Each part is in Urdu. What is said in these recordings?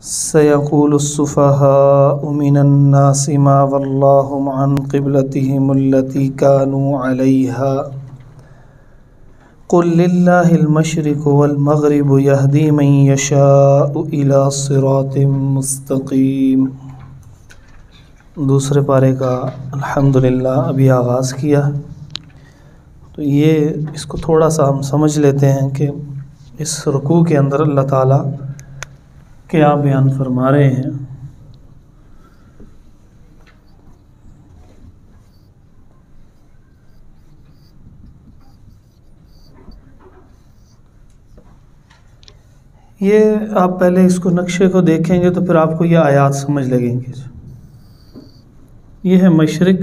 سيقول السفهاء من الناس ما ولاهم عن قبلتهم التي كانوا عليها قل لله المشرق والمغرب يهدي من يشاء إلى صراط مستقيم۔ دوسرے پارے کا الحمدللہ ابھی آغاز کیا، تو یہ اس کو تھوڑا سا ہم سمجھ لیتے ہیں کہ اس رکوع کے اندر اللہ تعالیٰ کیا بیان فرما رہے ہیں۔ یہ آپ پہلے اس کو نقشے کو دیکھیں گے تو پھر آپ کو یہ آیات سمجھ لگیں گے۔ یہ ہے مشرق،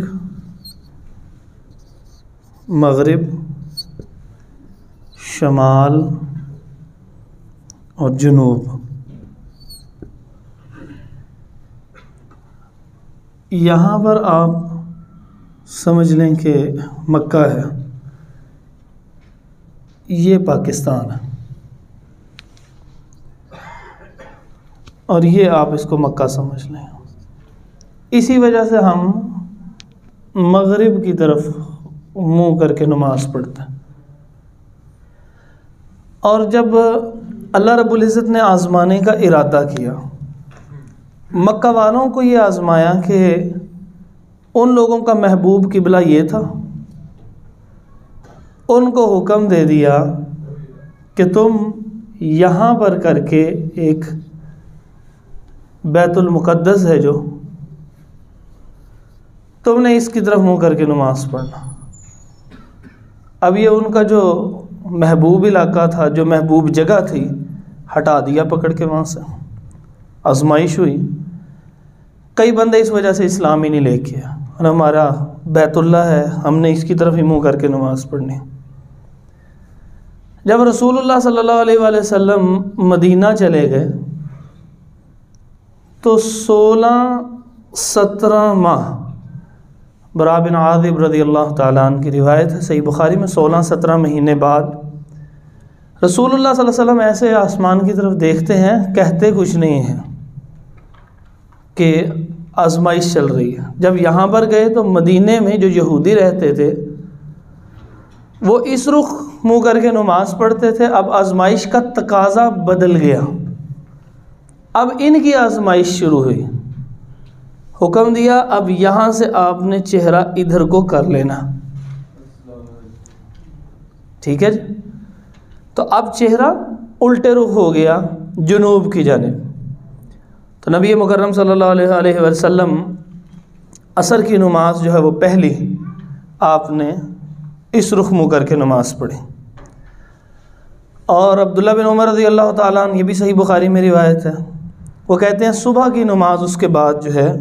مغرب، شمال اور جنوب۔ یہاں پر آپ سمجھ لیں کہ مکہ ہے، یہ پاکستان ہے، اور یہ آپ اس کو مکہ سمجھ لیں۔ اسی وجہ سے ہم مغرب کی طرف منہ کر کے نماز پڑھتے ہیں، اور جب اللہ رب العزت نے آزمانے کا ارادہ کیا، مکہ والوں کو یہ آزمایا کہ ان لوگوں کا محبوب قبلہ یہ تھا، ان کو حکم دے دیا کہ تم یہاں پر کر کے ایک بیت المقدس ہے جو تم نے اس کی طرف منہ کر کے نماز پڑھنا۔ اب یہ ان کا جو محبوب علاقہ تھا، جو محبوب جگہ تھی، ہٹا دیا پکڑ کے وہاں سے۔ آزمائش ہوئی، کئی بندے اس وجہ سے اسلام ہی نہیں لے کے آئے، اور ہمارا بیت اللہ ہے، ہم نے اس کی طرف ہی منہ کر کے نماز پڑھنی۔ جب رسول اللہ صلی اللہ علیہ وآلہ وسلم مدینہ چلے گئے تو 16-17 ماہ، برا بن عازب رضی اللہ تعالیٰ عنہ کی روایت ہے صحیح بخاری میں، 16-17 مہینے بعد رسول اللہ صلی اللہ علیہ وسلم ایسے آسمان کی طرف دیکھتے ہیں، کہتے کچھ نہیں ہیں کہ آزمائش چل رہی ہے۔ جب یہاں پر گئے تو مدینے میں جو یہودی رہتے تھے وہ اس رخ منہ کر کے نماز پڑھتے تھے۔ اب آزمائش کا تقاضا بدل گیا، اب ان کی آزمائش شروع ہوئی۔ حکم دیا اب یہاں سے آپ نے چہرہ ادھر کو کر لینا، ٹھیک ہے جی؟ تو اب چہرہ الٹے رخ ہو گیا جنوب کی جانب۔ تو نبی مکرم صلی اللہ علیہ وسلم عصر کی نماز جو ہے وہ پہلی آپ نے اس رخ منہ کر کے نماز پڑھی۔ اور عبداللہ بن عمر رضی اللہ تعالیٰ عنہ، یہ بھی صحیح بخاری میں روایت ہے، وہ کہتے ہیں صبح کی نماز اس کے بعد جو ہے،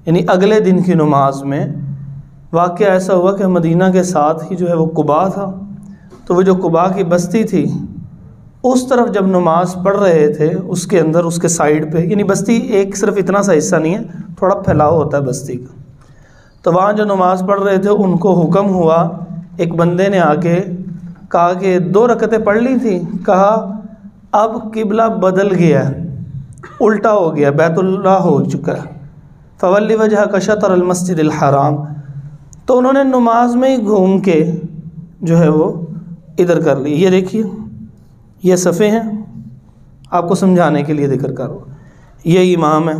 یعنی اگلے دن کی نماز میں واقعہ ایسا ہوا کہ مدینہ کے ساتھ ہی جو ہے وہ قباء تھا، تو وہ جو قباء کی بستی تھی اس طرف جب نماز پڑھ رہے تھے، اس کے اندر اس کے سائیڈ پہ، یعنی بستی ایک صرف اتنا سا حصہ نہیں ہے، تھوڑا پھیلاؤ ہوتا ہے بستی کا، تو وہاں جو نماز پڑھ رہے تھے ان کو حکم ہوا، ایک بندے نے آ کے کہا کہ 2 رکعتیں پڑھ لی تھی، کہا اب قبلہ بدل گیا، الٹا ہو گیا، بیت اللہ ہو چکا ہے، فولی وجہک شطر المسجد الحرام۔ تو انہوں نے نماز میں ہی گھوم کے جو ہے وہ ادھر کر لی۔ یہ دیکھیے، یہ صفحے ہیں، آپ کو سمجھانے کے لیے ذکر کرو، یہ امام ہے۔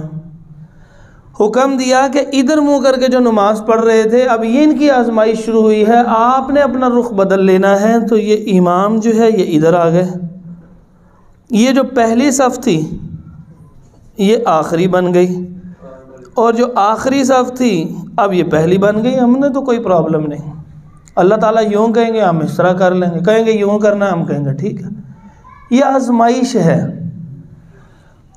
حکم دیا کہ ادھر منہ کر کے جو نماز پڑھ رہے تھے، اب یہ ان کی آزمائش شروع ہوئی ہے، آپ نے اپنا رخ بدل لینا ہے۔ تو یہ امام جو ہے یہ ادھر آ گئے، یہ جو پہلی صف تھی یہ آخری بن گئی، اور جو آخری صف تھی اب یہ پہلی بن گئی۔ ہم نے تو کوئی پرابلم نہیں، اللہ تعالیٰ یوں کہیں گے ہم اس طرح کر لیں گے، کہیں گے یوں کرنا ہے ہم کہیں گے ٹھیک ہے۔ یہ آزمائش ہے۔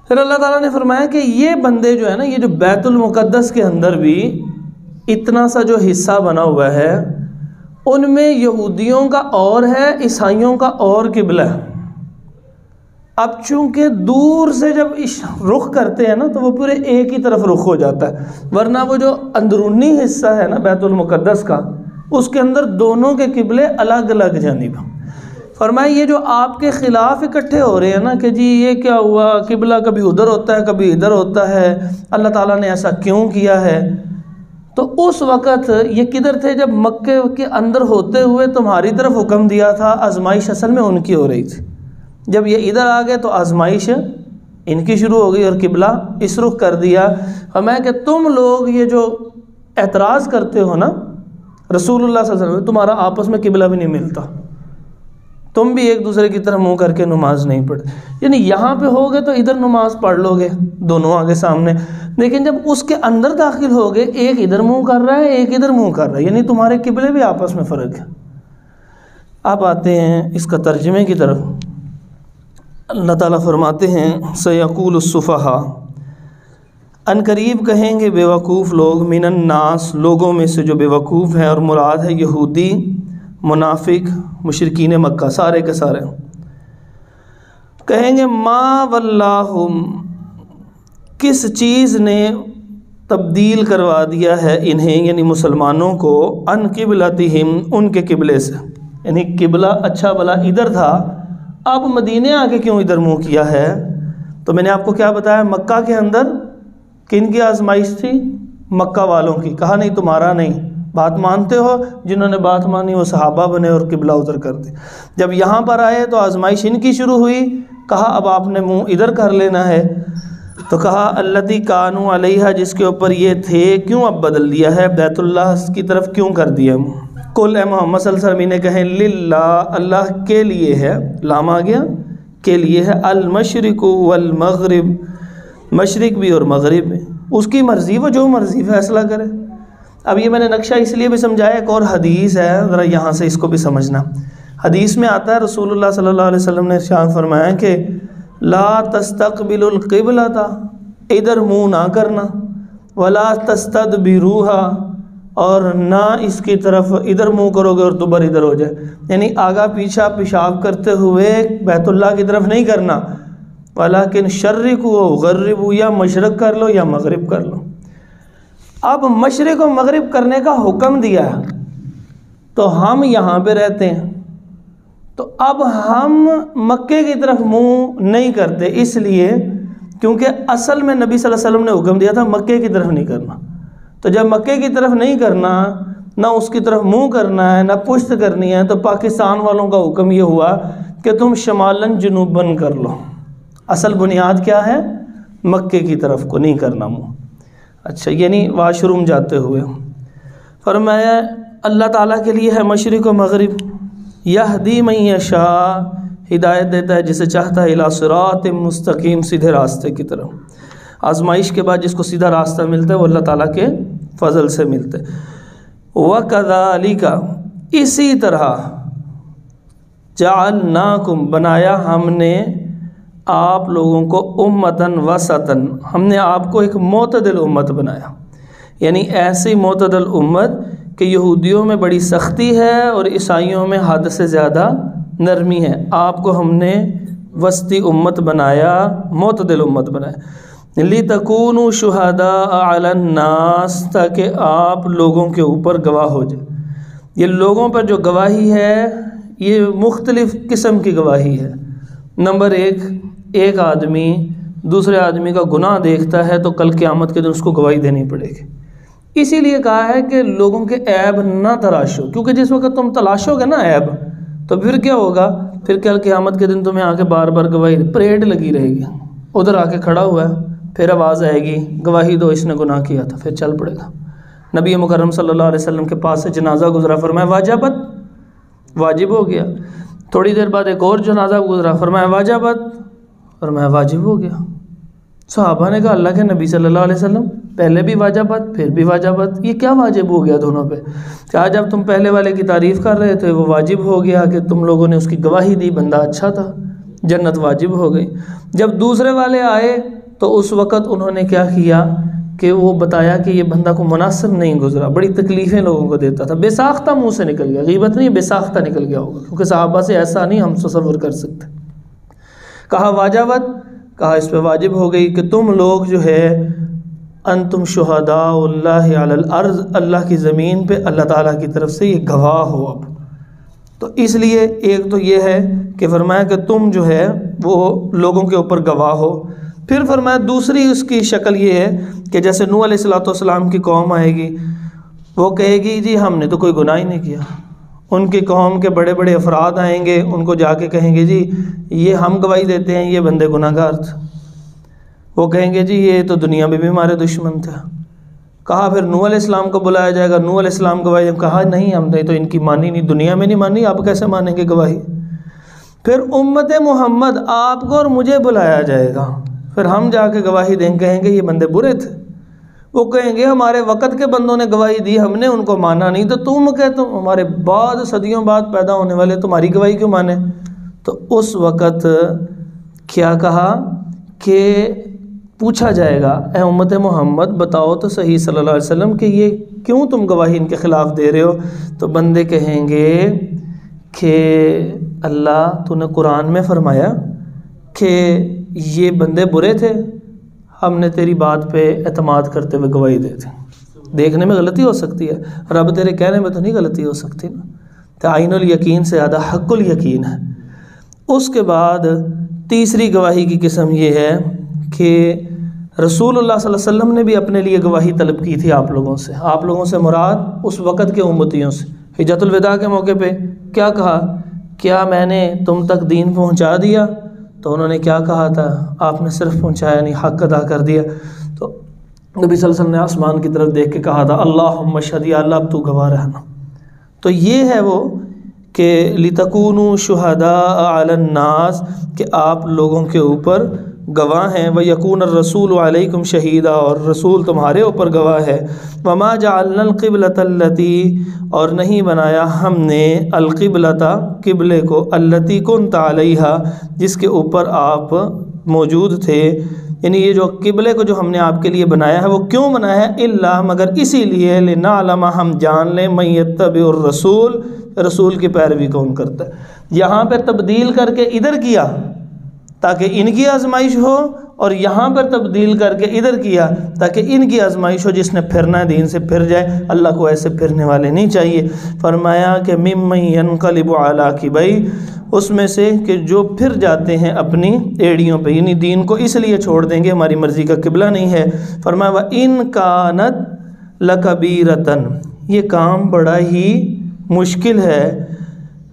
پھر اللہ تعالیٰ نے فرمایا کہ یہ بندے جو ہے نا، یہ جو بیت المقدس کے اندر بھی اتنا سا جو حصہ بنا ہوا ہے، ان میں یہودیوں کا اور ہے، عیسائیوں کا اور قبلہ ہے۔ اب چونکہ دور سے جب رخ کرتے ہیں نا تو وہ پورے ایک ہی طرف رخ ہو جاتا ہے، ورنہ وہ جو اندرونی حصہ ہے نا بیت المقدس کا، اس کے اندر دونوں کے قبلے الگ الگ جانب ہیں۔ فرمایا یہ جو آپ کے خلاف اکٹھے ہو رہے ہیں نا کہ جی یہ کیا ہوا، قبلہ کبھی ادھر ہوتا ہے کبھی ادھر ہوتا ہے، اللہ تعالیٰ نے ایسا کیوں کیا ہے، تو اس وقت یہ کدھر تھے؟ جب مکے کے اندر ہوتے ہوئے تمہاری طرف حکم دیا تھا، آزمائش اصل میں ان کی ہو رہی تھی۔ جب یہ ادھر آ گئے تو آزمائش ان کی شروع ہو گئی اور قبلہ اس رخ کر دیا۔ فرمایا کہ تم لوگ یہ جو اعتراض کرتے ہو نا رسول اللہ صلی اللہ علیہ وسلم، تمہارا آپس میں قبلہ بھی نہیں ملتا، تم بھی ایک دوسرے کی طرف منہ کر کے نماز نہیں پڑھتے، یعنی یہاں پہ ہوگے تو ادھر نماز پڑھ لو گے دونوں آگے سامنے، لیکن جب اس کے اندر داخل ہوگے ایک ادھر منہ کر رہا ہے ایک ادھر منہ کر رہا ہے، یعنی تمہارے قبلے بھی آپس میں فرق ہے۔ اب آتے ہیں اس کا ترجمے کی طرف۔ اللہ تعالیٰ فرماتے ہیں سَيَقُولُ السُّفَهَاءُ، ان قریب کہیں گے بیوقوف لوگ، من الناس، لوگوں میں سے جو بیوقوف ہیں، اور مراد ہے یہودی، منافق، مشرکین مکہ سارے کے سارے، کہیں گے ما ولاہم، کس چیز نے تبدیل کروا دیا ہے انہیں، یعنی مسلمانوں کو، ان قبلتہم، ان کے قبلے سے، یعنی قبلہ اچھا بلا ادھر تھا، اب مدینے آ کے کیوں ادھر منہ کیا ہے؟ تو میں نے آپ کو کیا بتایا، مکہ کے اندر کن کی آزمائش تھی؟ مکہ والوں کی، کہا نہیں تمہارا نہیں، بات مانتے ہو، جنہوں نے بات مانی وہ صحابہ بنے اور قبلہ ادھر کر دے۔ جب یہاں پر آئے تو آزمائش ان کی شروع ہوئی، کہا اب آپ نے منہ ادھر کر لینا ہے، تو کہا اللتی کانوا علیہا، جس کے اوپر یہ تھے، کیوں اب بدل دیا ہے، بیت اللہ کی طرف کیوں کر دیا؟ قل اے محمد صلی اللہ علیہ وسلم نے کہیں للہ، اللہ کے لیے ہے، لام آ گیا کے لیے ہے، المشرق والمغرب، مشرق بھی اور مغرب بھی، اس کی مرضی، وہ جو مرضی فیصلہ کرے۔ اب یہ میں نے نقشہ اس لیے بھی سمجھایا، ایک اور حدیث ہے، ذرا یہاں سے اس کو بھی سمجھنا۔ حدیث میں آتا ہے رسول اللہ صلی اللہ علیہ وسلم نے ارشاد فرمایا کہ لا تستقبل القبلۃ، ادھر منہ نہ کرنا، ولا تستدبروها، اور نہ اس کی طرف ادھر منہ کرو گے اور دوبر ادھر ہو جائے، یعنی آگا پیچھا پیشاب کرتے ہوئے بیت اللہ کی طرف نہیں کرنا، ولیکن شرقوا وغربوا، یا مشرق کر لو یا مغرب کر لو۔ اب مشرق و مغرب کرنے کا حکم دیا تو ہم یہاں پہ رہتے ہیں، تو اب ہم مکے کی طرف منہ نہیں کرتے، اس لیے کیونکہ اصل میں نبی صلی اللہ علیہ وسلم نے حکم دیا تھا مکے کی طرف نہیں کرنا، تو جب مکے کی طرف نہیں کرنا، نہ اس کی طرف منہ کرنا ہے نہ پشت کرنی ہے، تو پاکستان والوں کا حکم یہ ہوا کہ تم شمالاً جنوباً کر لو۔ اصل بنیاد کیا ہے؟ مکے کی طرف کو نہیں کرنا منہ۔ اچھا، یعنی واش روم جاتے ہوئے۔ فرمایا اللہ تعالیٰ کے لیے ہے مشرق و مغرب، یہدی من یشاء، ہدایت دیتا ہے جسے چاہتا ہے، الی صراط مستقیم، سیدھے راستے کی طرف۔ آزمائش کے بعد جس کو سیدھا راستہ ملتا ہے وہ اللہ تعالیٰ کے فضل سے ملتا ہے۔ وَكَذَلِكَ، اسی طرح، جَعَلْنَاكُمْ، بنایا ہم نے آپ لوگوں کو، اُمَّةً وَسَطًا، ہم نے آپ کو ایک معتدل امت بنایا، یعنی ایسی معتدل امت کہ یہودیوں میں بڑی سختی ہے اور عیسائیوں میں حد سے زیادہ نرمی ہے، آپ کو ہم نے وسطی امت بنایا، معتدل امت بنایا۔ لِتَكُونُوا شُهَدَاءَ عَلَى النَّاسِ، تاکہ آپ لوگوں کے اوپر گواہ ہو جائے۔ یہ لوگوں پر جو گواہی ہے یہ مختلف قسم کی گواہی ہے۔ نمبر ایک آدمی دوسرے آدمی کا گناہ دیکھتا ہے تو کل قیامت کے دن اس کو گواہی دینی پڑے گی، اسی لیے کہا ہے کہ لوگوں کے عیب نہ تلاشو، کیونکہ جس وقت تم تلاشو گے نا عیب، تو پھر کیا ہوگا؟ پھر کل قیامت کے دن تمہیں آ کے بار بار گواہی، پریڈ لگی رہے گی، ادھر آ کے کھڑا ہوا ہے، پھر آواز آئے گی گواہی دو، اس نے گناہ کیا تھا، پھر چل پڑے گا۔ نبی مکرم صلی اللہ علیہ وسلم کے پاس سے جنازہ گزرا، فرمایا واجبت، واجب ہو گیا۔ تھوڑی دیر بعد ایک اور جنازہ گزرا، فرمایا واجبت، فرمایا واجب ہو گیا۔ صحابہ نے کہا اللہ کے نبی صلی اللہ علیہ وسلم، پہلے بھی واجبت پھر بھی واجبت، یہ کیا واجب ہو گیا دونوں پہ؟ کہا جب تم پہلے والے کی تعریف کر رہے تھے وہ واجب ہو گیا کہ تم لوگوں نے اس کی گواہی دی، بندہ اچھا تھا، جنت واجب ہو گئی۔ جب دوسرے والے آئے تو اس وقت انہوں نے کیا کیا کہ وہ بتایا کہ یہ بندہ کو مناسب نہیں گزرا، بڑی تکلیفیں لوگوں کو دیتا تھا، بے ساختہ منہ سے نکل گیا، غیبت نہیں، بے ساختہ نکل گیا ہوگا، کیونکہ صحابہ سے ایسا نہیں ہم تصور کر سکتے۔ کہا واجبت، کہا اس پہ واجب ہو گئی کہ تم لوگ جو ہے انتم شہداء اللہ علی الارض، اللہ کی زمین پہ اللہ تعالیٰ کی طرف سے یہ گواہ ہو، اب تو اس لیے ایک تو یہ ہے کہ فرمایا کہ تم جو ہے وہ لوگوں کے اوپر گواہ ہو. پھر فرمایا دوسری اس کی شکل یہ ہے کہ جیسے نوح علیہ السلام کی قوم آئے گی، وہ کہے گی جی ہم نے تو کوئی گناہ ہی نہیں کیا. ان کی قوم کے بڑے بڑے افراد آئیں گے، ان کو جا کے کہیں گے جی یہ ہم گواہی دیتے ہیں یہ بندے گناہ گار تھے. وہ کہیں گے جی یہ تو دنیا میں بھی ہمارے دشمن تھے. کہا پھر نوح علیہ السلام کو بلایا جائے گا، نوح علیہ السلام گواہی. کہا نہیں ہم نے تو ان کی مانی نہیں، دنیا میں نہیں مانی، آپ کیسے مانیں گے گواہی. پھر امت محمد آپ کو اور مجھے بلایا جائے گا، پھر ہم جا کے گواہی دیں، کہیں گے یہ بندے برے تھے. وہ کہیں گے ہمارے وقت کے بندوں نے گواہی دی، ہم نے ان کو مانا نہیں، تو تم کہتے ہو ہمارے بعد صدیوں بعد پیدا ہونے والے تمہاری گواہی کیوں مانے. تو اس وقت کیا کہا کہ پوچھا جائے گا اے امت محمد بتاؤ تو صحیح صلی اللہ علیہ وسلم کہ یہ کیوں تم گواہی ان کے خلاف دے رہے ہو. تو بندے کہیں گے کہ اللہ تو نے قرآن میں فرمایا کہ یہ بندے برے تھے، ہم نے تیری بات پہ اعتماد کرتے ہوئے گواہی دیتے. دیکھنے میں غلطی ہو سکتی ہے، رب تیرے کہنے میں تو نہیں غلطی ہو سکتی نا. تو عین الیقین سے زیادہ حق الیقین ہے. اس کے بعد تیسری گواہی کی قسم یہ ہے کہ رسول اللہ صلی اللہ علیہ وسلم نے بھی اپنے لیے گواہی طلب کی تھی آپ لوگوں سے. آپ لوگوں سے مراد اس وقت کے امتیوں سے. حجۃ الوداع کے موقع پہ کیا کہا؟ کیا میں نے تم تک دین پہنچا دیا؟ تو انہوں نے کیا کہا تھا؟ آپ نے صرف پہنچایا نہیں، حق ادا کر دیا. تو نبی صلی اللہ علیہ وسلم نے آسمان کی طرف دیکھ کے کہا تھا اللہم اشہد، یا اللہ اب تو گواہ رہنا. تو یہ ہے وہ کہ لِتَكُونُوا شُهَدَاءَ عَلَى النَّاسِ کہ آپ لوگوں کے اوپر گواہ ہیں. وَيَكُونَ الرَّسُولُ عَلَيْكُمْ شَهِيدًا اور رسول تمہارے اوپر گواہ ہے. وَمَا جَعَلْنَا الْقِبْلَةَ الَّتِي اور نہیں بنایا ہم نے القبلۃ قبلے کو الَّتِي كُنْتَ عَلَيْهَا جس کے اوپر آپ موجود تھے. یعنی یہ جو قبلے کو جو ہم نے آپ کے لیے بنایا ہے وہ کیوں بنایا ہے؟ الا مگر اسی لیے لِنَعْلَمَ ہم جان لیں مَن يَتَّبِعُ الرَّسُولَ رسول کی پیروی کون کرتا ہے. یہاں پہ تبدیل کر کے ادھر کیا تاکہ ان کی آزمائش ہو، اور یہاں پر تبدیل کر کے ادھر کیا تاکہ ان کی آزمائش ہو. جس نے پھرنا ہے دین سے پھر جائے، اللہ کو ایسے پھرنے والے نہیں چاہیے. فرمایا کہ ممن ينقلب علی عقبیہ اس میں سے کہ جو پھر جاتے ہیں اپنی ایڑیوں پہ، یعنی دین کو اس لیے چھوڑ دیں گے ہماری مرضی کا قبلہ نہیں ہے. فرمایا وَإِن كَانَتْ لَكَبِيرَةً یہ کام بڑا ہی مشکل ہے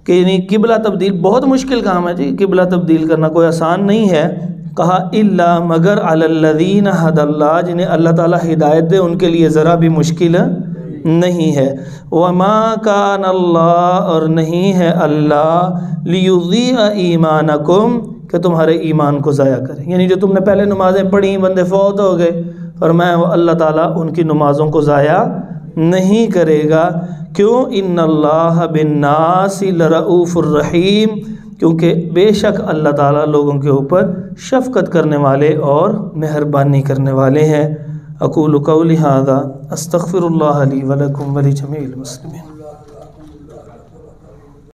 کہ یعنی قبلہ تبدیل بہت مشکل کام ہے جی، قبلہ تبدیل کرنا کوئی آسان نہیں ہے. کہا الا مگر علی الذین ھدی اللہ جنہیں اللہ تعالیٰ ہدایت دے ان کے لیے ذرا بھی مشکل نہیں ہے. وما کان اللہ اور نہیں ہے اللہ لیضیع ایمانکم کہ تمہارے ایمان کو ضائع کرے. یعنی جو تم نے پہلے نمازیں پڑھی بندے فوت ہو گئے، فرمایا وہ اللہ تعالیٰ ان کی نمازوں کو ضائع نہیں کرے گا. کیوں؟ ان اللہ بالناس لرؤوف الرحیم کیونکہ بے شک اللہ تعالیٰ لوگوں کے اوپر شفقت کرنے والے اور مہربانی کرنے والے ہیں. اقول قولی ھذا استغفر اللہ لی ولکم ولجمیع المسلمین.